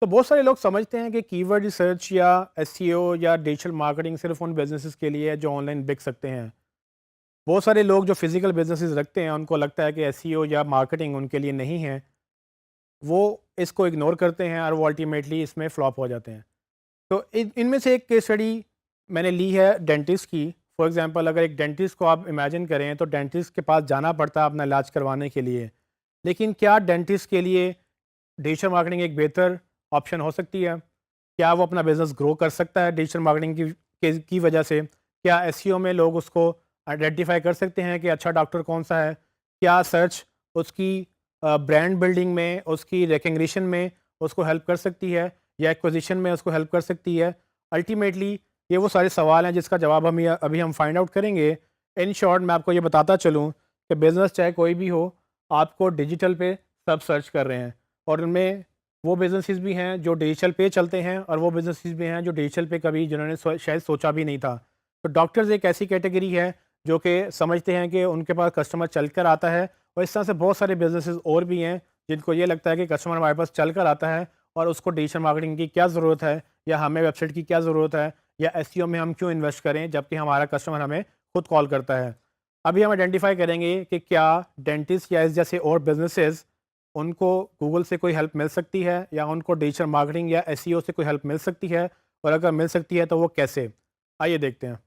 तो बहुत सारे लोग समझते हैं कि कीवर्ड रिसर्च या एसईओ या डिजिटल मार्केटिंग सिर्फ उन बिजनेसेस के लिए है जो ऑनलाइन बिक सकते हैं। बहुत सारे लोग जो फिजिकल बिजनेसेस रखते हैं उनको लगता है कि एसईओ या मार्केटिंग उनके लिए नहीं है। वो इसको इग्नोर करते हैं और वो अल्टीमेटली इसमें फ्लॉप हो जाते हैं। तो इनमें से एक केस स्टडी मैंने ली है डेंटिस्ट की। फॉर एग्जांपल अगर एक डेंटिस्ट को आप इमेजिन करें तो डेंटिस्ट के पास जाना पड़ता है अपना इलाज करवाने के लिए। लेकिन क्या डेंटिस्ट के लिए डिजिटल मार्केटिंग एक बेहतर ऑप्शन हो सकती है? क्या वो अपना बिज़नेस ग्रो कर सकता है डिजिटल मार्केटिंग की वजह से? क्या एसईओ में लोग उसको आइडेंटिफ़ाई कर सकते हैं कि अच्छा डॉक्टर कौन-सा है? क्या सर्च उसकी ब्रांड बिल्डिंग में, उसकी रिकग्निशन में उसको हेल्प कर सकती है या एक्विज़िशन में उसको हेल्प कर सकती है? अल्टीमेटली ये वो सारे सवाल हैं जिसका जवाब अभी हम फाइंड आउट करेंगे। इन शॉर्ट मैं आपको ये बताता चलूँ कि बिज़नेस चाहे कोई भी हो, आपको डिजिटल पे सब सर्च कर रहे हैं और उनमें वो बिज़नेसेस भी हैं जो डिजिटल पे चलते हैं और वो बिज़नेसेस भी हैं जो डिजिटल पे कभी जिन्होंने शायद सोचा भी नहीं था। तो डॉक्टर्स एक ऐसी कैटेगरी है जो कि समझते हैं कि उनके पास कस्टमर चल कर आता है और इस तरह से बहुत सारे बिज़नेसेस और भी हैं जिनको ये लगता है कि कस्टमर हमारे पास चल कर आता है और उसको डिजिटल मार्केटिंग की क्या ज़रूरत है या हमें वेबसाइट की क्या ज़रूरत है या एसईओ में हम क्यों इन्वेस्ट करें जबकि हमारा कस्टमर हमें खुद कॉल करता है। अभी हम आइडेंटिफाई करेंगे कि क्या डेंटिस्ट या इस जैसे और बिज़नेसेस उनको गूगल से कोई हेल्प मिल सकती है या उनको डिजिटल मार्केटिंग या एसईओ से कोई हेल्प मिल सकती है और अगर मिल सकती है तो वो कैसे? आइए देखते हैं।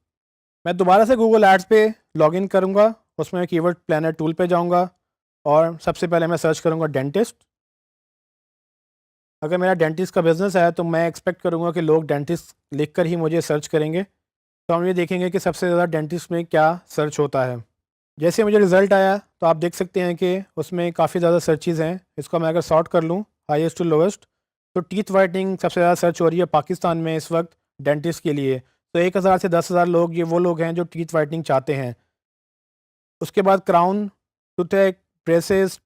मैं दोबारा से गूगल एड्स पे लॉगिन करूँगा, उसमें कीवर्ड प्लानर टूल पे जाऊँगा और सबसे पहले मैं सर्च करूँगा डेंटिस्ट। अगर मेरा डेंटिस्ट का बिज़नेस है तो मैं एक्सपेक्ट करूँगा कि लोग डेंटिस्ट लिख कर ही मुझे सर्च करेंगे। तो हम ये देखेंगे कि सबसे ज़्यादा डेंटिस्ट में क्या सर्च होता है। जैसे मुझे रिज़ल्ट आया तो आप देख सकते हैं कि उसमें काफ़ी ज़्यादा सर्चेज़ हैं। इसको मैं अगर सॉर्ट कर लूँ हाईएस्ट टू लोवेस्ट, तो टीथ व्हाइटनिंग सबसे ज़्यादा सर्च हो रही है पाकिस्तान में इस वक्त डेंटिस्ट के लिए। तो 1000 से 10,000 लोग ये वो लोग हैं जो टीथ व्हाइटनिंग चाहते हैं। उसके बाद crown, toothache, braces,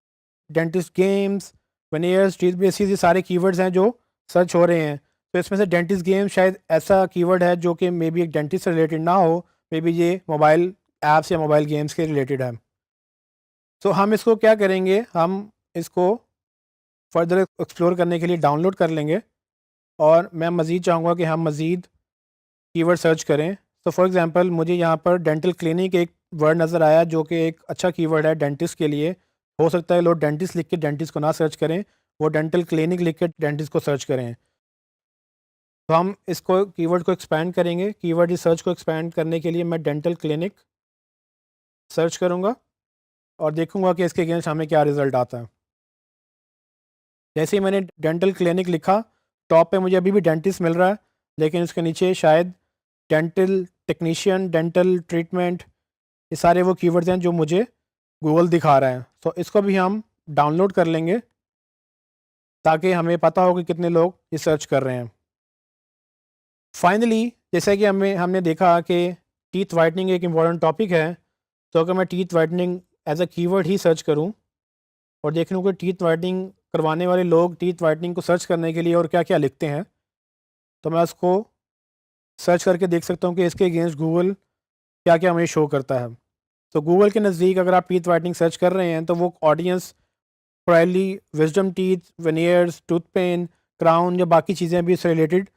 dentist games, veneers, teeth braces, ये सारे कीवर्ड्स हैं जो सर्च हो रहे हैं। तो इसमें से डेंटिस्ट गेम शायद ऐसा कीवर्ड है जो कि मे बी एक डेंटिस्ट से रिलेटेड ना हो, मे बी ये मोबाइल ऐप्स या मोबाइल गेम्स के रिलेटेड है। तो हम इसको क्या करेंगे, हम इसको फर्दर एक्सप्लोर करने के लिए डाउनलोड कर लेंगे और मैं मज़ीद चाहूँगा कि हम मज़ीद कीवर्ड सर्च करें। तो फॉर एग्ज़ाम्पल मुझे यहाँ पर डेंटल क्लिनिक एक वर्ड नज़र आया जो कि एक अच्छा कीवर्ड है डेंटिस्ट के लिए। हो सकता है लोग डेंटिस्ट लिख के डेंटिस्ट को ना सर्च करें, वो डेंटल क्लिनिक लिख के डेंटिस्ट को सर्च करें। तो हम इसको कीवर्ड को एक्सपैंड करेंगे। कीवर्ड रिसर्च को एक्सपैंड करने के लिए मैं डेंटल क्लिनिक सर्च करूँगा और देखूँगा कि इसके अगेंस्ट हमें क्या रिज़ल्ट आता है। जैसे ही मैंने डेंटल क्लिनिक लिखा, टॉप पे मुझे अभी भी डेंटिस्ट मिल रहा है, लेकिन उसके नीचे शायद डेंटल टेक्नीशियन, डेंटल ट्रीटमेंट, ये सारे वो कीवर्ड्स हैं जो मुझे गूगल दिखा रहा है। तो इसको भी हम डाउनलोड कर लेंगे ताकि हमें पता हो कि कितने लोग ये सर्च कर रहे हैं। फाइनली जैसा कि हमने देखा कि टीथ वाइटनिंग एक इम्पॉर्टेंट टॉपिक है, तो अगर मैं teeth whitening as a keyword ही सर्च करूं और देख लूँ कि टीथ वाइटनिंग करवाने वाले लोग टीथ वाइटनिंग को सर्च करने के लिए और क्या-क्या लिखते हैं, तो मैं उसको सर्च करके देख सकता हूँ कि इसके अगेंस्ट गूगल क्या-क्या हमें शो करता है। तो गूगल के नज़दीक अगर आप टीथ वाइटनिंग सर्च कर रहे हैं तो वो audience priorly wisdom teeth, veneers, tooth pain, crown या बाकी चीज़ें भी इससे रिलेटेड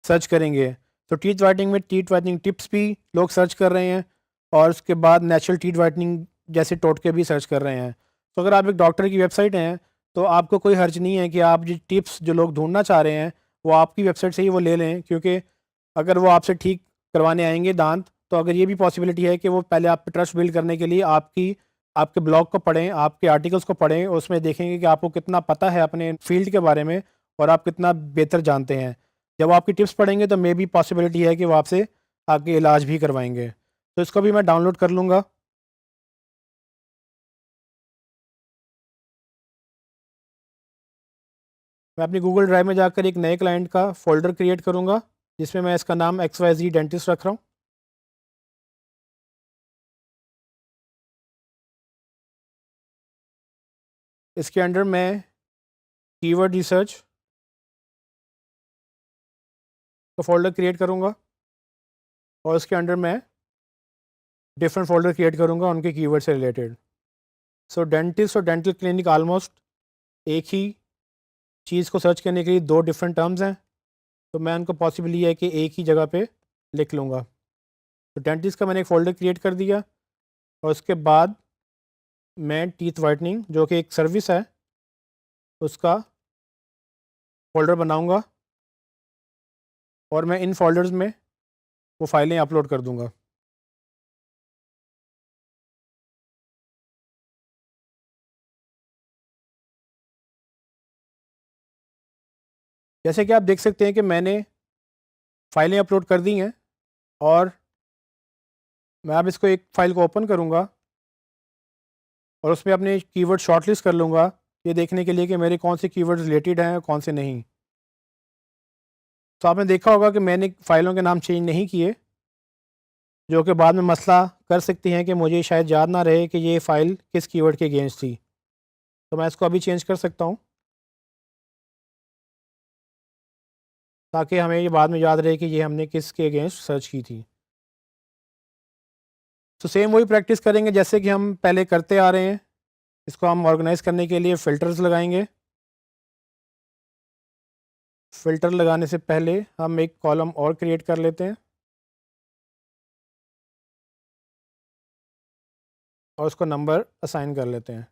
सर्च करेंगे। तो टीथ वाइटनिंग में टीथ वाइटनिंग टिप्स भी लोग सर्च कर रहे हैं और उसके बाद नेचुरल टीथ वाइटनिंग जैसे टोटके भी सर्च कर रहे हैं। तो अगर आप एक डॉक्टर की वेबसाइट हैं तो आपको कोई हर्ज नहीं है कि आप जो टिप्स जो लोग ढूंढना चाह रहे हैं वो आपकी वेबसाइट से ही वो ले लें, क्योंकि अगर वो आपसे ठीक करवाने आएंगे दांत तो अगर ये भी पॉसिबिलिटी है कि वो पहले आप पे ट्रस्ट बिल्ड करने के लिए आपके ब्लॉग को पढ़ें, आपके आर्टिकल्स को पढ़ें, उसमें देखेंगे कि आपको कितना पता है अपने फील्ड के बारे में और आप कितना बेहतर जानते हैं। जब वो आपकी टिप्स पढ़ेंगे तो मे बी पॉसिबिलिटी है कि वो आपसे आगे इलाज भी करवाएँगे। तो इसको भी मैं डाउनलोड कर लूँगा। मैं अपनी गूगल ड्राइव में जाकर एक नए क्लाइंट का फ़ोल्डर क्रिएट करूँगा, जिसमें मैं इसका नाम XYZ डेंटिस्ट रख रहा हूँ। इसके अंडर मैं कीवर्ड रिसर्च का फ़ोल्डर क्रिएट करूँगा और उसके अंडर मैं डिफरेंट फ़ोल्डर क्रिएट करूँगा उनके कीवर्ड से रिलेटेड। सो डेंटिस्ट और डेंटल क्लिनिक ऑलमोस्ट एक ही चीज़ को सर्च करने के लिए 2 डिफरेंट टर्म्स हैं, तो मैं उनको पॉसिबल ये है कि एक ही जगह पे लिख लूँगा। तो डेंटिस्ट का मैंने एक फ़ोल्डर क्रिएट कर दिया और उसके बाद मैं टीथ व्हाइटनिंग जो कि एक सर्विस है, उसका फ़ोल्डर बनाऊँगा और मैं इन फ़ोल्डर्स में वो फ़ाइलें अपलोड कर दूँगा। जैसे कि आप देख सकते हैं कि मैंने फ़ाइलें अपलोड कर दी हैं और मैं अब इसको एक फ़ाइल को ओपन करूँगा और उसमें अपने कीवर्ड शॉर्टलिस्ट कर लूँगा, ये देखने के लिए कि मेरे कौन से कीवर्ड्स रिलेटेड हैं और कौन से नहीं। तो आपने देखा होगा कि मैंने फ़ाइलों के नाम चेंज नहीं किए, जो कि बाद में मसला कर सकती हैं कि मुझे शायद याद ना रहे कि ये फ़ाइल किस कीवर्ड के अगेंस्ट थी। तो मैं इसको अभी चेंज कर सकता हूँ, ताकि हमें ये बाद में याद रहे कि ये हमने किसके अगेंस्ट सर्च की थी। तो सेम वही प्रैक्टिस करेंगे जैसे कि हम पहले करते आ रहे हैं। इसको हम ऑर्गेनाइज़ करने के लिए फ़िल्टर्स लगाएँगे। फ़िल्टर लगाने से पहले हम एक कॉलम और क्रिएट कर लेते हैं और उसको नंबर असाइन कर लेते हैं।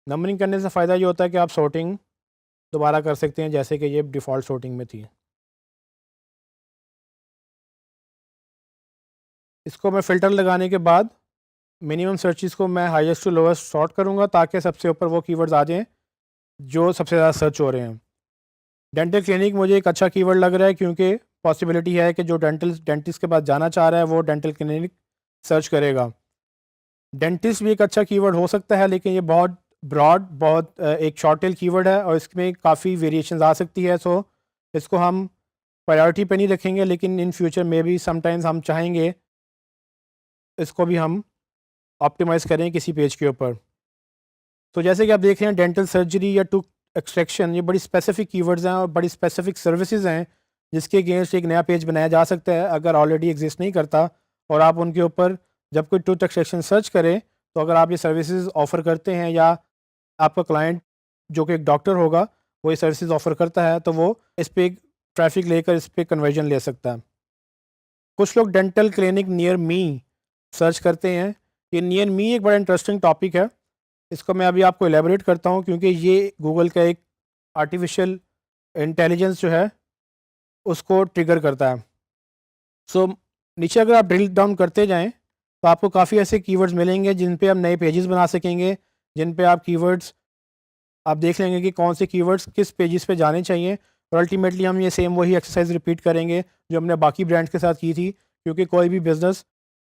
नंबरिंग करने से फ़ायदा ये होता है कि आप सॉर्टिंग दोबारा कर सकते हैं, जैसे कि ये डिफ़ॉल्ट सॉर्टिंग में थी। इसको मैं फ़िल्टर लगाने के बाद मिनिमम सर्चेज़ को मैं हाईएस्ट टू लोवेस्ट सॉर्ट करूँगा, ताकि सबसे ऊपर वो कीवर्ड्स आ जाएँ जो सबसे ज़्यादा सर्च हो रहे हैं। डेंटल क्लिनिक मुझे एक अच्छा कीवर्ड लग रहा है, क्योंकि पॉसिबिलिटी है कि जो डेंटिस्ट के पास जाना चाह रहा है वो डेंटल क्लिनिक सर्च करेगा। डेंटिस्ट भी एक अच्छा कीवर्ड हो सकता है, लेकिन ये बहुत ब्रॉड, बहुत एक शॉर्ट टेल कीवर्ड है और इसमें काफ़ी वेरिएशंस आ सकती है। सो इसको हम प्रायोरिटी पे नहीं रखेंगे, लेकिन इन फ्यूचर में भी समटाइम्स हम चाहेंगे इसको भी हम ऑप्टिमाइज़ करें किसी पेज के ऊपर। तो जैसे कि आप देख रहे हैं, डेंटल सर्जरी या टूथ एक्सट्रैक्शन, ये बड़ी स्पेसिफिक कीवर्ड्स हैं और बड़ी स्पेसिफिक सर्विसेज हैं, जिसके अगेंस्ट एक नया पेज बनाया जा सकता है अगर ऑलरेडी एग्जिस्ट नहीं करता। और आप उनके ऊपर जब कोई टूथ एक्सट्रैक्शन सर्च करें, तो अगर आप ये सर्विसेज ऑफ़र करते हैं या आपका क्लाइंट जो कि एक डॉक्टर होगा वो ये सर्विसेज ऑफ़र करता है, तो वो इस पे ट्रैफिक लेकर इस पे कन्वर्जन ले सकता है। कुछ लोग dental clinic near me search करते हैं। ये नियर मी एक बड़ा इंटरेस्टिंग टॉपिक है। इसको मैं अभी आपको एलैबोरेट करता हूँ, क्योंकि ये गूगल का एक आर्टिफिशियल इंटेलिजेंस जो है उसको ट्रिगर करता है। सो नीचे अगर आप ड्रिल डाउन करते जाएं, तो आपको काफ़ी ऐसे कीवर्ड्स मिलेंगे जिन पे आप नए पेजेस बना सकेंगे, जिन पे आप कीवर्ड्स आप देख लेंगे कि कौन से कीवर्ड्स किस पेजेस पे जाने चाहिए। और अल्टीमेटली हम ये सेम वही एक्सरसाइज रिपीट करेंगे जो हमने बाकी ब्रांड्स के साथ की थी, क्योंकि कोई भी बिज़नेस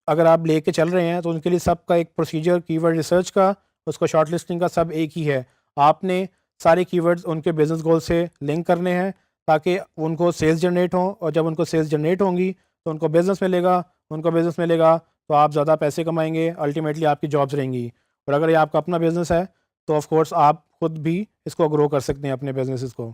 अगर आप लेके चल रहे हैं तो उनके लिए सबका एक प्रोसीजर, कीवर्ड रिसर्च का, उसको शॉर्ट लिस्टिंग का, सब एक ही है। आपने सारे कीवर्ड्स उनके बिजनेस गोल से लिंक करने हैं, ताकि उनको सेल्स जनरेट हों, और जब उनको सेल्स जनरेट होंगी तो उनको बिज़नेस मिलेगा, उनको बिज़नेस मिलेगा तो आप ज़्यादा पैसे कमाएंगे, अल्टीमेटली आपकी जॉब्स रहेंगी। और अगर ये आपका अपना बिज़नेस है तो ऑफ कोर्स आप खुद भी इसको ग्रो कर सकते हैं अपने बिजनेस को।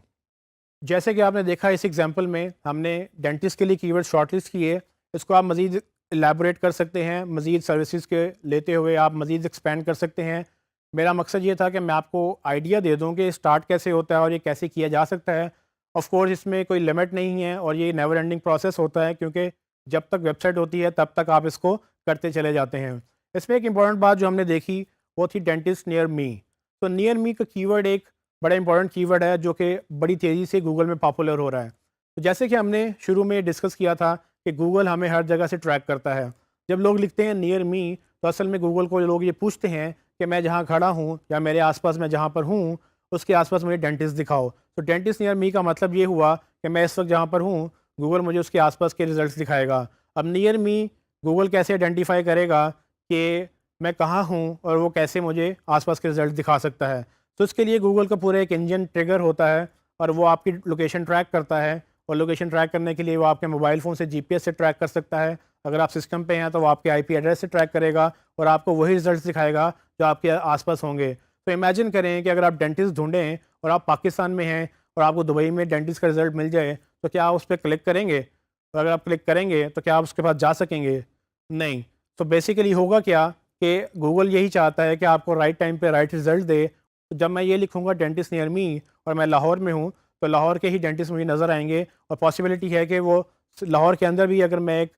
जैसे कि आपने देखा इस एग्जांपल में हमने डेंटिस्ट के लिए कीवर्ड शॉर्टलिस्ट किए। इसको आप मज़ीद एलैबोरेट कर सकते हैं, मज़ीद सर्विसेज के लेते हुए आप मज़ीद एक्सपेंड कर सकते हैं। मेरा मकसद ये था कि मैं आपको आइडिया दे दूं कि स्टार्ट कैसे होता है और ये कैसे किया जा सकता है। ऑफ कोर्स इसमें कोई लिमिट नहीं है और ये नेवर एंडिंग प्रोसेस होता है, क्योंकि जब तक वेबसाइट होती है तब तक आप इसको करते चले जाते हैं। इसमें एक इंपॉर्टेंट बात जो हमने देखी वो थी डेंटिस्ट नियर मी। तो नियर मी का कीवर्ड एक बड़ा इंपॉर्टेंट कीवर्ड है जो कि बड़ी तेज़ी से गूगल में पॉपुलर हो रहा है। तो जैसे कि हमने शुरू में डिस्कस किया था कि गूगल हमें हर जगह से ट्रैक करता है। जब लोग लिखते हैं नियर मी, तो असल में गूगल को लोग ये पूछते हैं कि मैं जहाँ खड़ा हूँ या मेरे आसपास मैं जहाँ पर हूँ उसके आसपास मुझे डेंटिस्ट दिखाओ। तो डेंटिस्ट नियर मी का मतलब ये हुआ कि मैं इस वक्त जहाँ पर हूँ गूगल मुझे उसके आसपास के रिजल्ट्स दिखाएगा। अब नियर मी गूगल कैसे आइडेंटिफाई करेगा कि मैं कहाँ हूँ और वो कैसे मुझे आसपास के रिजल्ट दिखा सकता है। तो इसके लिए गूगल का पूरा एक इंजन ट्रिगर होता है और वो आपकी लोकेशन ट्रैक करता है। और लोकेशन ट्रैक करने के लिए वो आपके मोबाइल फ़ोन से जीपीएस से ट्रैक कर सकता है। अगर आप सिस्टम पे हैं तो वो आपके आईपी एड्रेस से ट्रैक करेगा और आपको वही रिजल्ट्स दिखाएगा जो आपके आसपास होंगे। तो इमेजिन करें कि अगर आप डेंटिस्ट ढूंढें और आप पाकिस्तान में हैं और आपको दुबई में डेंटिस्ट का रिजल्ट मिल जाए, तो क्या आप उस पर क्लिक करेंगे? और अगर आप क्लिक करेंगे तो क्या आप उसके पास जा सकेंगे? नहीं। तो बेसिकली होगा क्या कि गूगल यही चाहता है कि आपको राइट टाइम पे राइट रिजल्ट दे। तो जब मैं ये लिखूँगा डेंटिस्ट नियर मी और मैं लाहौर में हूँ, तो लाहौर के ही डेंटिस्ट मुझे नज़र आएँगे और पॉसिबिलिटी है कि वो लाहौर के अंदर भी अगर मैं एक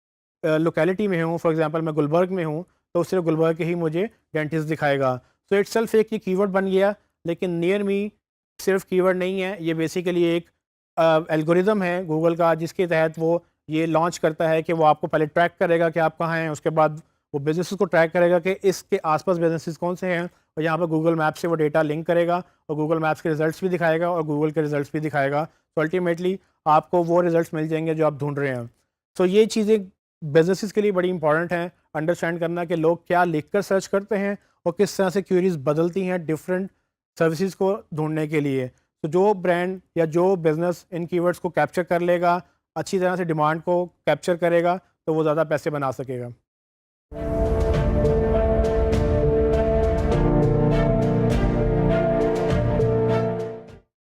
लोकेलिटी में हूँ, फॉर एग्ज़ाम्पल मैं गुलबर्ग में हूँ, तो सिर्फ गुलबर्ग के ही मुझे डेंटिस्ट दिखाएगा। सो इटसेल्फ एक ये कीवर्ड बन गया, लेकिन नियर मी सिर्फ कीवर्ड नहीं है, ये बेसिकली एक एल्गोरिदम है गूगल का, जिसके तहत वो ये लॉन्च करता है कि वो आपको पहले ट्रैक करेगा कि आप कहाँ हैं, उसके बाद वो बिज़नेसेस को ट्रैक करेगा कि इसके आसपास बिज़नेसेस कौन से हैं, और यहाँ पर गूगल मैप से वो डेटा लिंक करेगा और गूगल मैप्स के रिजल्ट्स भी दिखाएगा और गूगल के रिजल्ट्स भी दिखाएगा। तो अल्टीमेटली आपको वो रिजल्ट्स मिल जाएंगे जो आप ढूंढ रहे हैं। तो ये चीज़ें बिजनेसेस के लिए बड़ी इंपॉर्टेंट हैं, अंडरस्टैंड करना कि लोग क्या लिखकर सर्च करते हैं और किस तरह से क्यूरीज बदलती हैं डिफरेंट सर्विसेज को ढूंढने के लिए। तो जो ब्रांड या जो बिज़नेस इन कीवर्ड्स को कैप्चर कर लेगा, अच्छी तरह से डिमांड को कैप्चर करेगा, तो वो ज़्यादा पैसे बना सकेगा।